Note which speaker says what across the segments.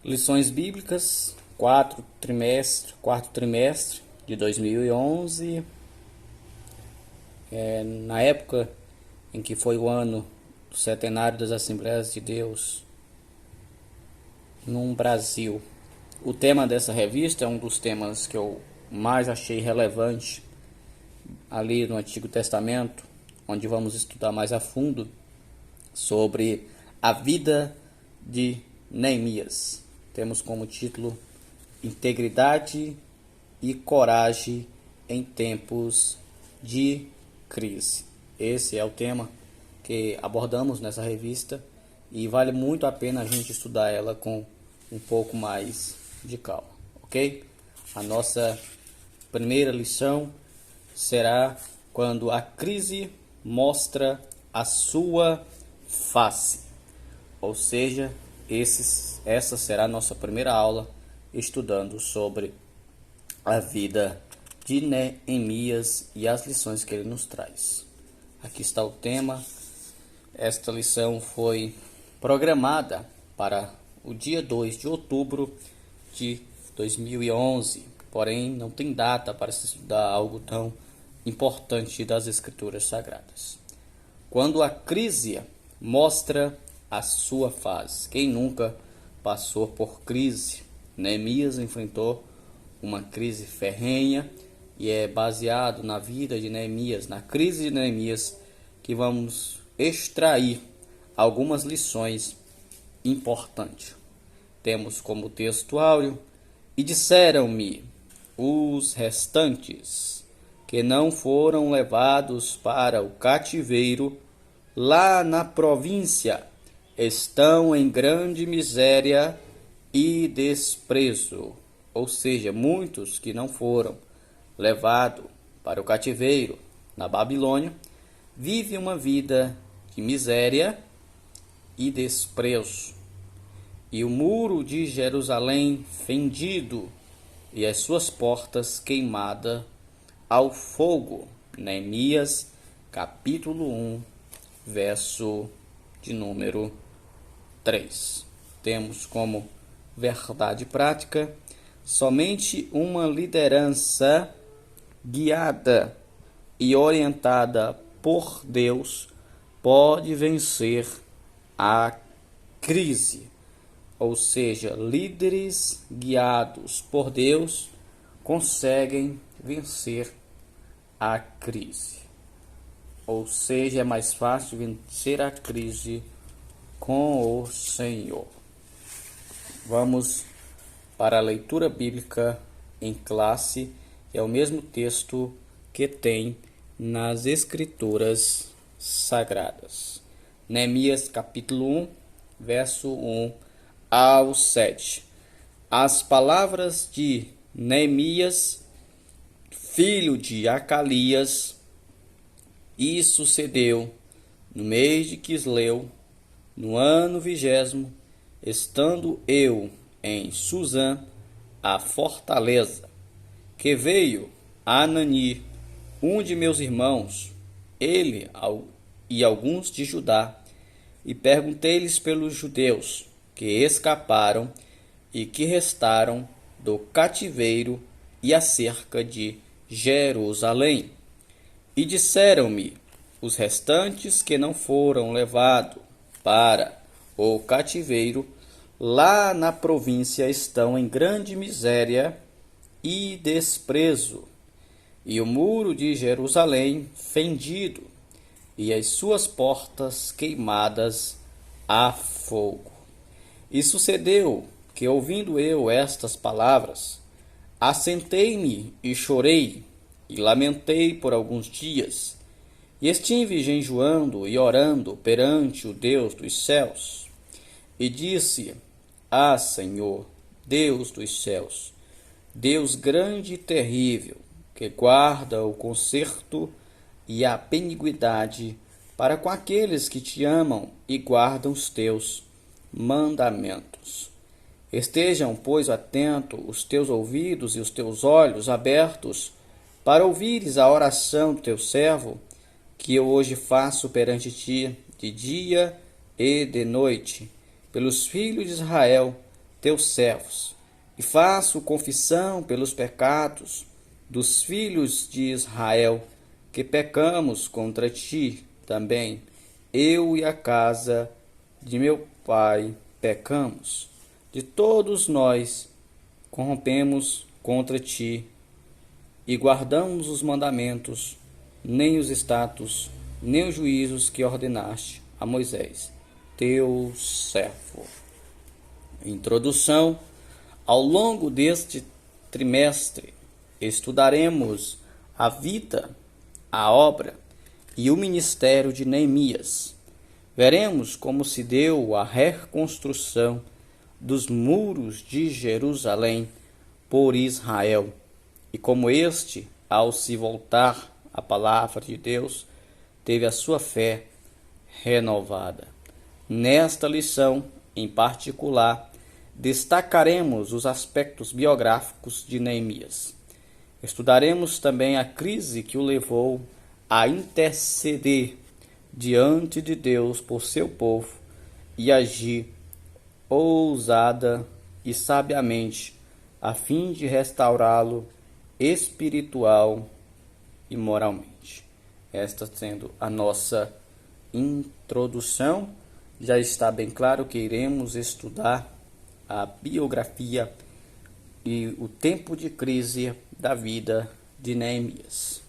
Speaker 1: Lições bíblicas, quarto trimestre de 2011, na época em que foi o ano do centenário das Assembleias de Deus no Brasil. O tema dessa revista é um dos temas que eu mais achei relevante ali no Antigo Testamento, onde vamos estudar mais a fundo sobre a vida de Neemias. Temos como título Integridade e Coragem em Tempos de Crise. Esse é o tema que abordamos nessa revista e vale muito a pena a gente estudar ela com um pouco mais de calma, ok? A nossa primeira lição será quando a crise mostra a sua face, ou seja, essa será a nossa primeira aula estudando sobre a vida de Neemias e as lições que ele nos traz. Aqui está o tema. Esta lição foi programada para o dia 2 de outubro de 2011, porém não tem data para se estudar algo tão importante das Escrituras Sagradas. Quando a crise mostra a sua face. Quem nunca passou por crise? Neemias enfrentou uma crise ferrenha e é baseado na vida de Neemias, na crise de Neemias, que vamos extrair algumas lições importantes. Temos como texto áureo: e disseram-me os restantes que não foram levados para o cativeiro lá na província, estão em grande miséria e desprezo. Ou seja, muitos que não foram levados para o cativeiro na Babilônia vivem uma vida de miséria e desprezo. E o muro de Jerusalém fendido e as suas portas queimadas ao fogo. Neemias, capítulo 1, verso de número 3. Temos como verdade prática: somente uma liderança guiada e orientada por Deus pode vencer a crise. Ou seja, líderes guiados por Deus conseguem vencer a crise. Ou seja, é mais fácil vencer a crise com o Senhor. Vamos para a leitura bíblica em classe, que é o mesmo texto que tem nas Escrituras Sagradas. Neemias capítulo 1, verso 1 ao 7. As palavras de Neemias, filho de Acalias. E sucedeu no mês de Quisleu, no ano 20º, estando eu em Suzã, a fortaleza, que veio Anani, um de meus irmãos, ele e alguns de Judá, e perguntei-lhes pelos judeus que escaparam e que restaram do cativeiro e acerca de Jerusalém. E disseram-me os restantes que não foram levados para o cativeiro lá na província estão em grande miséria e desprezo, e o muro de Jerusalém fendido, e as suas portas queimadas a fogo. E sucedeu que, ouvindo eu estas palavras, assentei-me e chorei, e lamentei por alguns dias, e estive jejuando e orando perante o Deus dos céus. E disse: Ah, Senhor, Deus dos céus, Deus grande e terrível, que guarda o conserto e a benignidade para com aqueles que te amam e guardam os teus mandamentos. Estejam, pois, atentos os teus ouvidos e os teus olhos abertos para ouvires a oração do teu servo, que eu hoje faço perante ti, de dia e de noite, pelos filhos de Israel, teus servos, e faço confissão pelos pecados dos filhos de Israel, que pecamos contra ti também. Eu e a casa de meu pai pecamos. De todos nós corrompemos contra ti e guardamos os mandamentos, nem os estatutos, nem os juízos que ordenaste a Moisés, teu servo. Introdução. Ao longo deste trimestre, estudaremos a vida, a obra e o ministério de Neemias. Veremos como se deu a reconstrução dos muros de Jerusalém por Israel e como este, ao se voltar à palavra de Deus, teve a sua fé renovada. Nesta lição, em particular, destacaremos os aspectos biográficos de Neemias. Estudaremos também a crise que o levou a interceder diante de Deus por seu povo e agir ousada e sabiamente a fim de restaurá-lo espiritual e moralmente. Esta sendo a nossa introdução, já está bem claro que iremos estudar a biografia e o tempo de crise da vida de Neemias.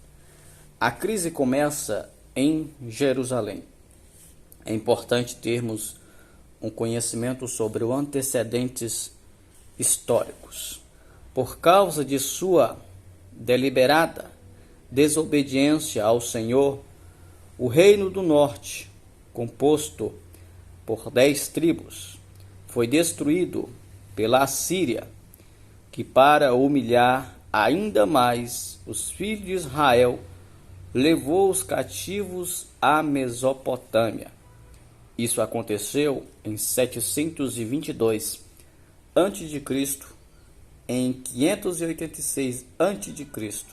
Speaker 1: A crise começa em Jerusalém. É importante termos um conhecimento sobre os antecedentes históricos. Por causa de sua deliberada desobediência ao Senhor, o reino do norte, composto por 10 tribos, foi destruído pela Assíria, que para humilhar ainda mais os filhos de Israel, levou os cativos à Mesopotâmia. Isso aconteceu em 722 a.C. Em 586 a.C.,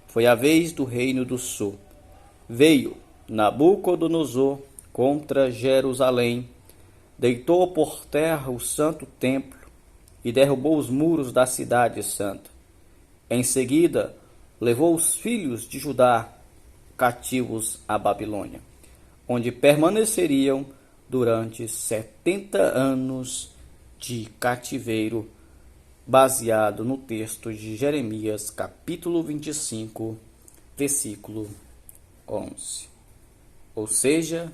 Speaker 1: foi a vez do Reino do Sul. Veio Nabucodonosor contra Jerusalém, deitou por terra o santo templo e derrubou os muros da cidade santa. Em seguida, levou os filhos de Judá cativos à Babilônia, onde permaneceriam durante 70 anos de cativeiro, baseado no texto de Jeremias, capítulo 25, versículo 11. Ou seja,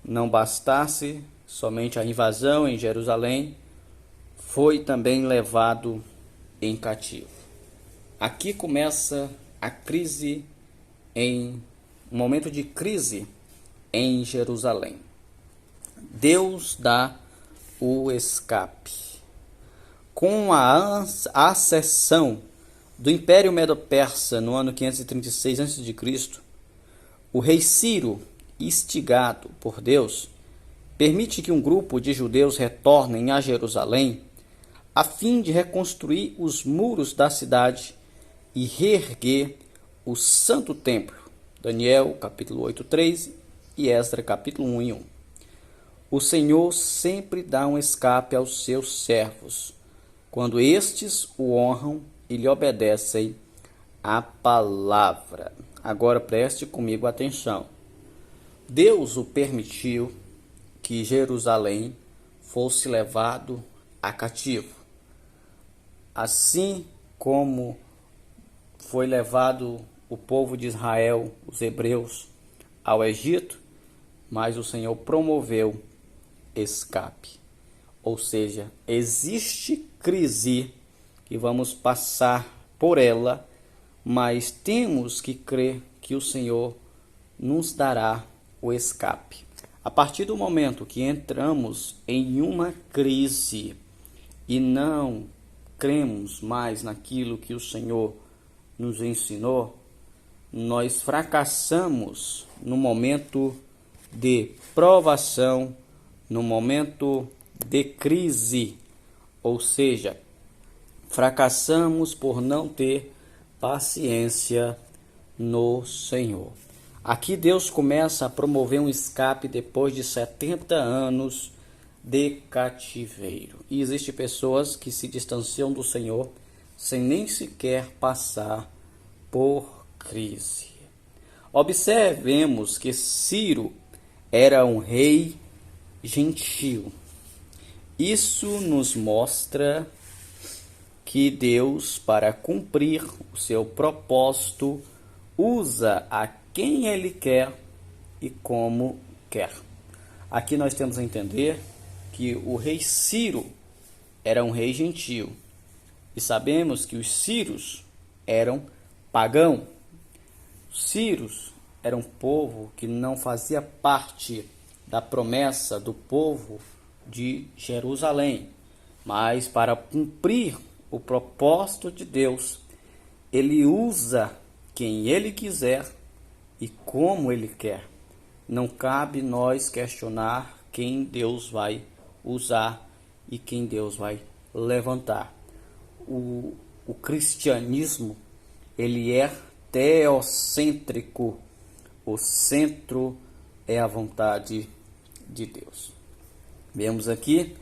Speaker 1: não bastasse somente a invasão em Jerusalém, foi também levado em cativo. Aqui começa a crise, um momento de crise em Jerusalém. Deus dá o escape. Com a acessão do Império Medo-Persa no ano 536 a.C., o rei Ciro, instigado por Deus, permite que um grupo de judeus retornem a Jerusalém a fim de reconstruir os muros da cidade e reerguer o Santo Templo. Daniel, capítulo 8:3 e Esdras, capítulo 1:1. O Senhor sempre dá um escape aos seus servos, quando estes o honram e lhe obedecem à palavra. Agora preste comigo atenção. Deus o permitiu que Jerusalém fosse levado a cativo, assim como foi levado o povo de Israel, os hebreus, ao Egito, mas o Senhor promoveu escape. Ou seja, existe crise que vamos passar por ela, mas temos que crer que o Senhor nos dará o escape. A partir do momento que entramos em uma crise e não cremos mais naquilo que o Senhor nos ensinou, nós fracassamos no momento de provação, no momento de crise, ou seja, fracassamos por não ter paciência no Senhor. Aqui Deus começa a promover um escape depois de 70 anos de cativeiro. E existem pessoas que se distanciam do Senhor sem nem sequer passar por crise. Observemos que Ciro era um rei gentil. Isso nos mostra que Deus, para cumprir o seu propósito, usa a quem Ele quer e como quer. Aqui nós temos a entender que o rei Ciro era um rei gentil. E sabemos que os Círios eram pagãos. Os Círios eram um povo que não fazia parte da promessa do povo de Jerusalém. Mas para cumprir o propósito de Deus, Ele usa quem Ele quiser e como Ele quer. Não cabe nós questionar quem Deus vai usar e quem Deus vai levantar. O cristianismo, ele é teocêntrico. O centro é a vontade de Deus. Vemos aqui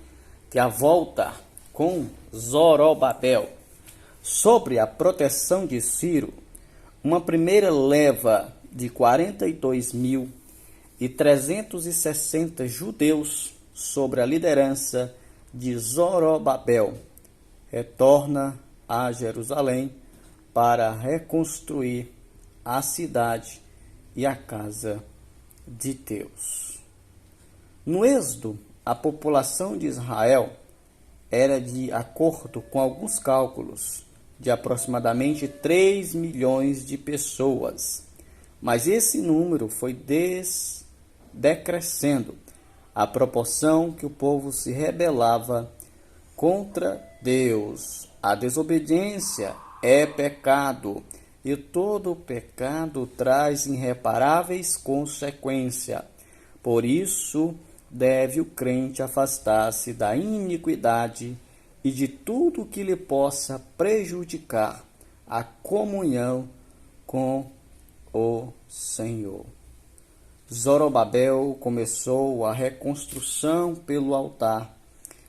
Speaker 1: que a volta com Zorobabel sobre a proteção de Ciro, uma primeira leva de 42.360 judeus sobre a liderança de Zorobabel retorna a Jerusalém para reconstruir a cidade e a casa de Deus. No Êxodo, a população de Israel era, de acordo com alguns cálculos, de aproximadamente 3 milhões de pessoas. Mas esse número foi decrescendo à proporção que o povo se rebelava contra Deus. A desobediência é pecado, e todo pecado traz irreparáveis consequências. Por isso, deve o crente afastar-se da iniquidade e de tudo que lhe possa prejudicar a comunhão com o Senhor. Zorobabel começou a reconstrução pelo altar.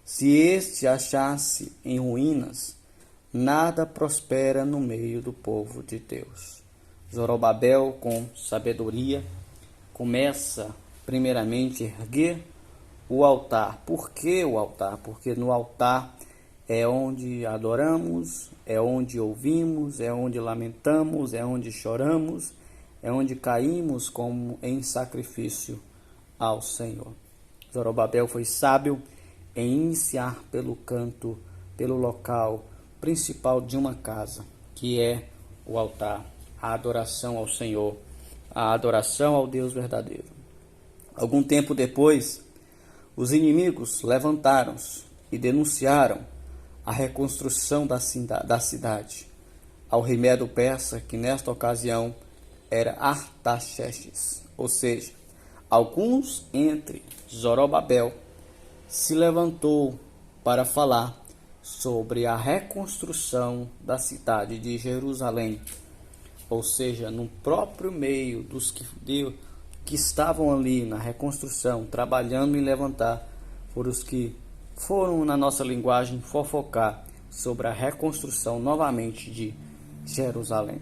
Speaker 1: Se este achasse em ruínas, nada prospera no meio do povo de Deus. Zorobabel, com sabedoria, começa primeiramente a erguer o altar. Por que o altar? Porque no altar é onde adoramos, é onde ouvimos, é onde lamentamos, é onde choramos, é onde caímos como em sacrifício ao Senhor. Zorobabel foi sábio em iniciar pelo canto, pelo local principal de uma casa, que é o altar, a adoração ao Senhor, a adoração ao Deus verdadeiro. Algum tempo depois, os inimigos levantaram-se e denunciaram a reconstrução da cidade ao rei Medo-Persa, que nesta ocasião era Artaxerxes. Ou seja, alguns entre Zorobabel se levantou para falar sobre a reconstrução da cidade de Jerusalém. Ou seja, no próprio meio dos que estavam ali na reconstrução, trabalhando em levantar, foram os que foram, na nossa linguagem, fofocar sobre a reconstrução novamente de Jerusalém.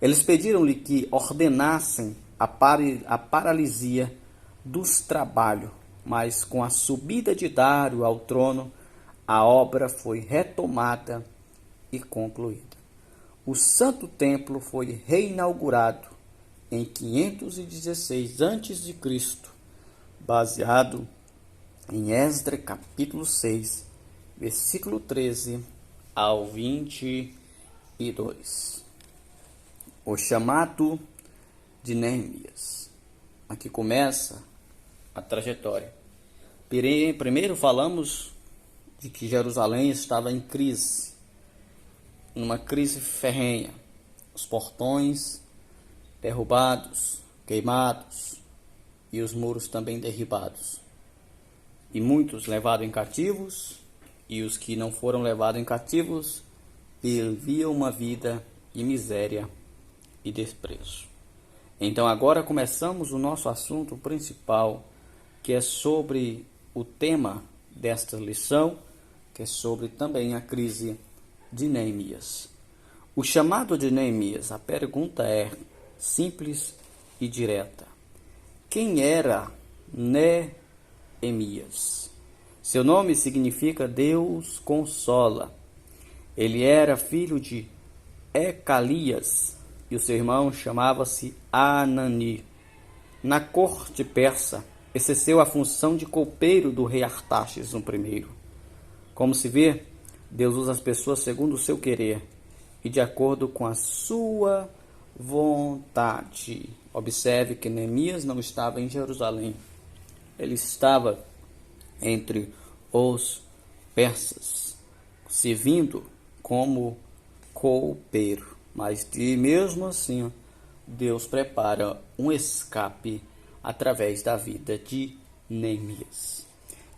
Speaker 1: Eles pediram-lhe que ordenassem a paralisia dos trabalhos, mas com a subida de Dário ao trono, a obra foi retomada e concluída. O Santo Templo foi reinaugurado em 516 a.C., baseado em Esdras capítulo 6, versículo 13 ao 22. O chamado de Neemias. Aqui começa a trajetória. Primeiro falamos de que Jerusalém estava em crise, numa crise ferrenha. Os portões derrubados, queimados, e os muros também derribados. E muitos levados em cativos, e os que não foram levados em cativos viviam uma vida de miséria e desprezo. Então agora começamos o nosso assunto principal, que é sobre o tema desta lição, que é sobre também a crise de Neemias. O chamado de Neemias, a pergunta é simples e direta. Quem era Neemias? Seu nome significa Deus consola. Ele era filho de Ecalias e o seu irmão chamava-se Anani. Na corte persa, exerceu a função de copeiro do rei Artaxerxes I. Como se vê, Deus usa as pessoas segundo o seu querer e de acordo com a sua vontade. Observe que Neemias não estava em Jerusalém. Ele estava entre os persas, servindo como copeiro. Mas mesmo assim, Deus prepara um escape através da vida de Neemias.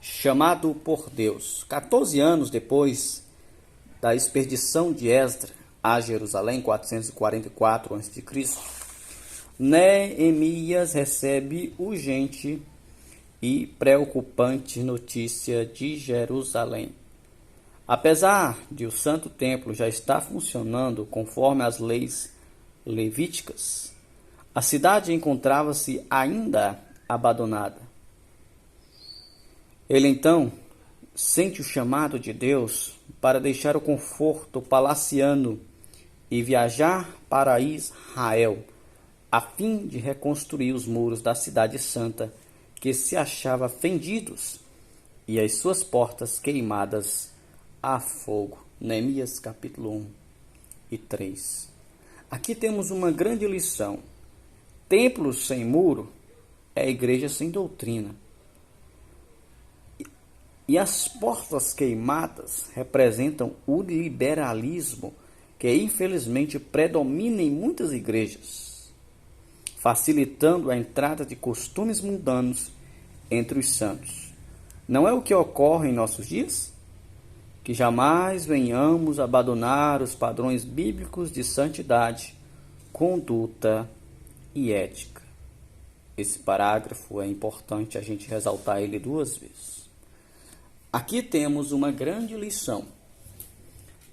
Speaker 1: Chamado por Deus, 14 anos depois da expedição de Esdras a Jerusalém, 444 a.C., Neemias recebe urgente e preocupante notícia de Jerusalém. Apesar de o Santo Templo já estar funcionando conforme as leis levíticas, a cidade encontrava-se ainda abandonada. Ele então sente o chamado de Deus para deixar o conforto palaciano e viajar para Israel, a fim de reconstruir os muros da cidade santa que se achava fendidos e as suas portas queimadas a fogo. Neemias capítulo 1 e 3. Aqui temos uma grande lição. Templo sem muro é igreja sem doutrina. E as portas queimadas representam o liberalismo que infelizmente predomina em muitas igrejas, facilitando a entrada de costumes mundanos entre os santos. Não é o que ocorre em nossos dias? Que jamais venhamos abandonar os padrões bíblicos de santidade, conduta e ética. Esse parágrafo é importante a gente ressaltar ele 2 vezes. Aqui temos uma grande lição.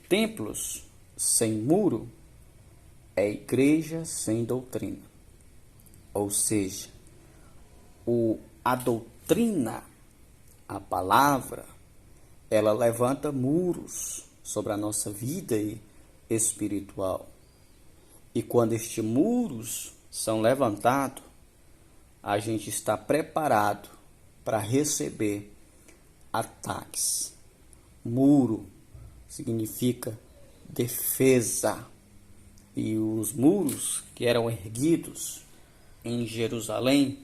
Speaker 1: Templos sem muro é igreja sem doutrina. Ou seja, a doutrina, a palavra, ela levanta muros sobre a nossa vida espiritual. E quando estes muros são levantados, a gente está preparado para receber ataques. Muro significa defesa. E os muros que eram erguidos em Jerusalém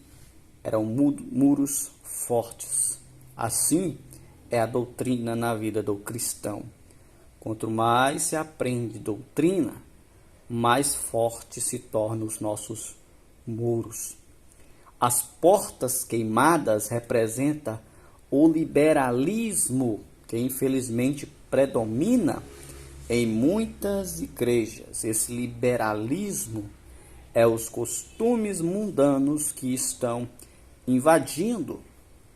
Speaker 1: eram muros fortes. Assim é a doutrina na vida do cristão. Quanto mais se aprende doutrina, mais forte se tornam os nossos muros. As portas queimadas representam o liberalismo que infelizmente predomina em muitas igrejas. Esse liberalismo é os costumes mundanos que estão invadindo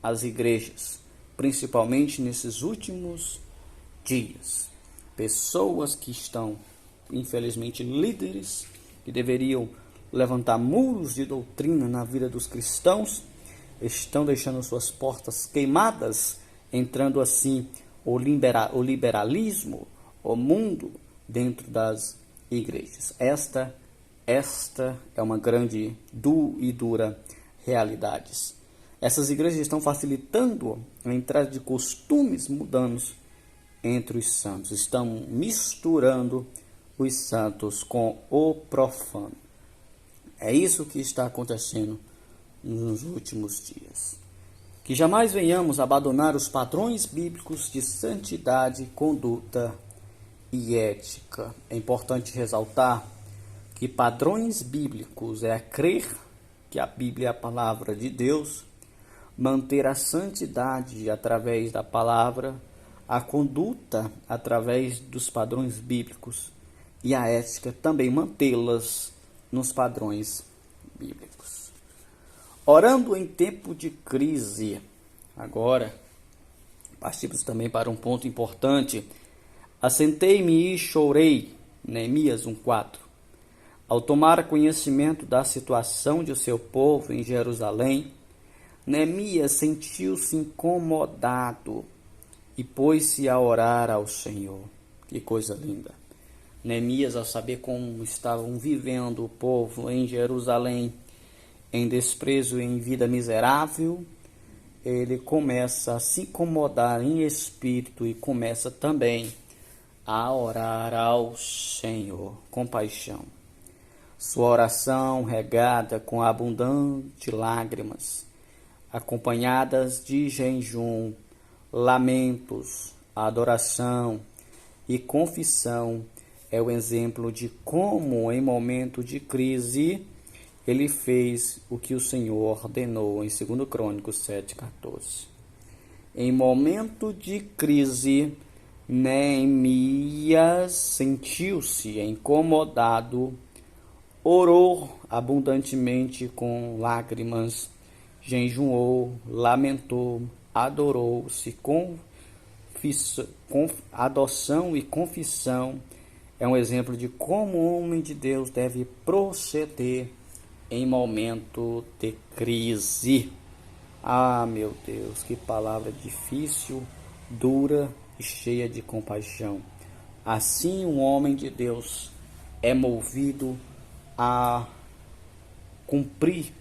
Speaker 1: as igrejas, principalmente nesses últimos dias. Pessoas que estão, infelizmente, líderes, que deveriam levantar muros de doutrina na vida dos cristãos, estão deixando suas portas queimadas, entrando assim o liberalismo, o mundo dentro das igrejas. Esta é uma grande e dura realidade. Essas igrejas estão facilitando a entrada de costumes mundanos entre os santos. Estão misturando os santos com o profano. É isso que está acontecendo nos últimos dias. Que jamais venhamos abandonar os padrões bíblicos de santidade, conduta e ética. É importante ressaltar que padrões bíblicos é crer que a Bíblia é a palavra de Deus, manter a santidade através da palavra, a conduta através dos padrões bíblicos e a ética também mantê-las nos padrões bíblicos. Orando em tempo de crise. Agora, Partimos também para um ponto importante. Assentei-me e chorei, Neemias 1:4. Ao tomar conhecimento da situação de seu povo em Jerusalém, Neemias sentiu-se incomodado e pôs-se a orar ao Senhor. Que coisa linda! Neemias, ao saber como estavam vivendo o povo em Jerusalém, em desprezo e em vida miserável, ele começa a se incomodar em espírito e começa também a orar ao Senhor com paixão. Sua oração regada com abundantes lágrimas, acompanhadas de jejum, lamentos, adoração e confissão, é o exemplo de como, em momento de crise, ele fez o que o Senhor ordenou em 2 Crônicos 7:14. Em momento de crise, Neemias sentiu-se incomodado, orou abundantemente com lágrimas, jejuou, lamentou, adorou-se, adoção e confissão é um exemplo de como o homem de Deus deve proceder em momento de crise. Ah, meu Deus, que palavra difícil, dura e cheia de compaixão. Assim, um homem de Deus é movido a cumprir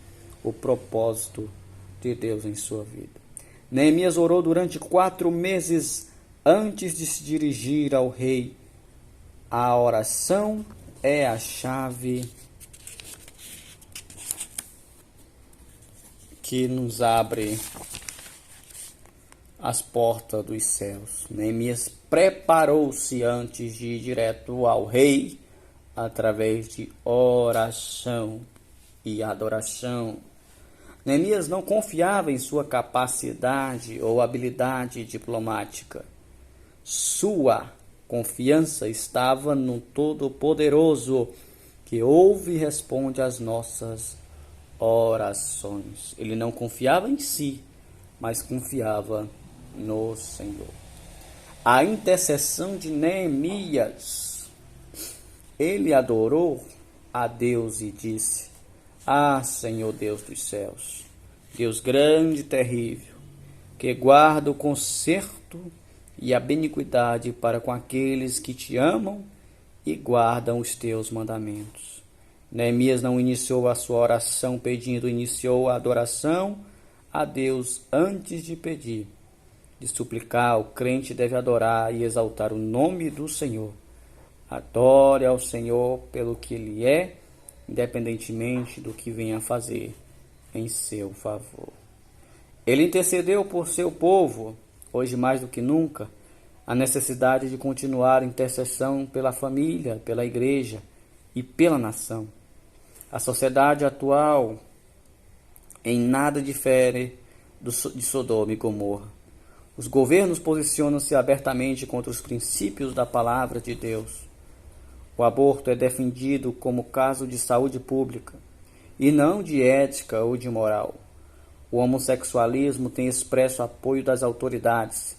Speaker 1: o propósito de Deus em sua vida. Neemias orou durante 4 meses antes de se dirigir ao rei. A oração é a chave que nos abre as portas dos céus. Neemias preparou-se antes de ir direto ao rei através de oração e adoração. Neemias não confiava em sua capacidade ou habilidade diplomática. Sua confiança estava no Todo-Poderoso, que ouve e responde às nossas orações. Ele não confiava em si, mas confiava no Senhor. A intercessão de Neemias, ele adorou a Deus e disse: Ah, Senhor Deus dos céus, Deus grande e terrível, que guarda o conserto e a benignidade para com aqueles que te amam e guardam os teus mandamentos. Neemias não iniciou a sua oração pedindo, iniciou a adoração a Deus antes de pedir. De suplicar, o crente deve adorar e exaltar o nome do Senhor. Adore ao Senhor pelo que Ele é, independentemente do que venha a fazer em seu favor. Ele intercedeu por seu povo, hoje mais do que nunca, a necessidade de continuar a intercessão pela família, pela igreja e pela nação. A sociedade atual em nada difere de Sodoma e Gomorra. Os governos posicionam-se abertamente contra os princípios da palavra de Deus. O aborto é defendido como caso de saúde pública e não de ética ou de moral. O homossexualismo tem expresso apoio das autoridades.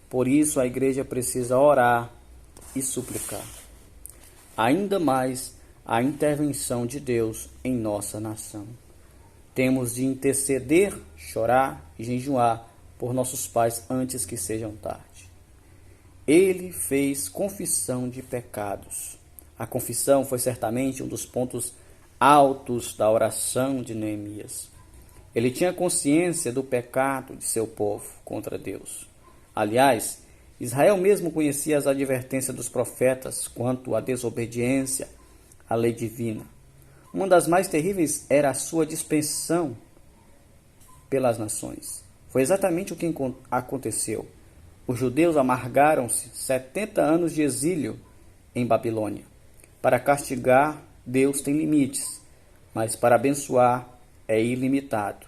Speaker 1: Por isso, a igreja precisa orar e suplicar ainda mais a intervenção de Deus em nossa nação. Temos de interceder, chorar e jejuar por nossos pais antes que sejam tarde. Ele fez confissão de pecados. A confissão foi certamente um dos pontos altos da oração de Neemias. Ele tinha consciência do pecado de seu povo contra Deus. Aliás, Israel mesmo conhecia as advertências dos profetas quanto à desobediência à lei divina. Uma das mais terríveis era a sua dispersão pelas nações. Foi exatamente o que aconteceu. Os judeus amargaram-se 70 anos de exílio em Babilônia. Para castigar, Deus tem limites, mas para abençoar é ilimitado.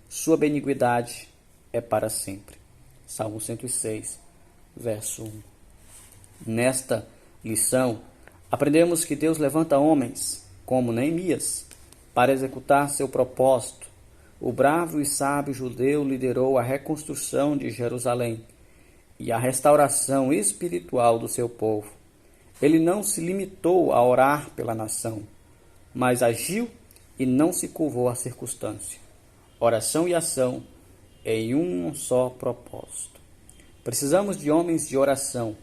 Speaker 1: Sua benignidade é para sempre. Salmo 106, verso 1. Nesta lição, aprendemos que Deus levanta homens, como Neemias, para executar seu propósito. O bravo e sábio judeu liderou a reconstrução de Jerusalém. e a restauração espiritual do seu povo. Ele não se limitou a orar pela nação, mas agiu e não se curvou à circunstância. Oração e ação em um só propósito. Precisamos de homens de oração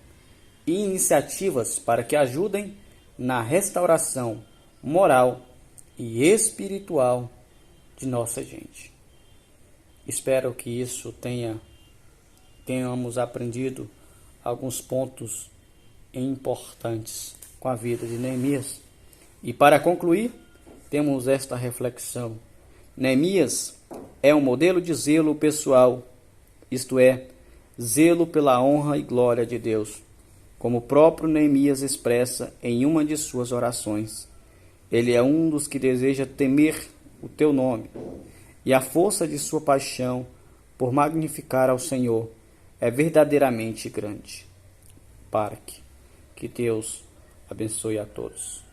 Speaker 1: e iniciativas para que ajudem na restauração moral e espiritual de nossa gente. Espero que isso tenhamos aprendido alguns pontos importantes com a vida de Neemias. E para concluir, temos esta reflexão. Neemias é um modelo de zelo pessoal, isto é, zelo pela honra e glória de Deus, como o próprio Neemias expressa em uma de suas orações. Ele é um dos que deseja temer o teu nome, e a força de sua paixão por magnificar ao Senhor é verdadeiramente grande. Que Deus abençoe a todos.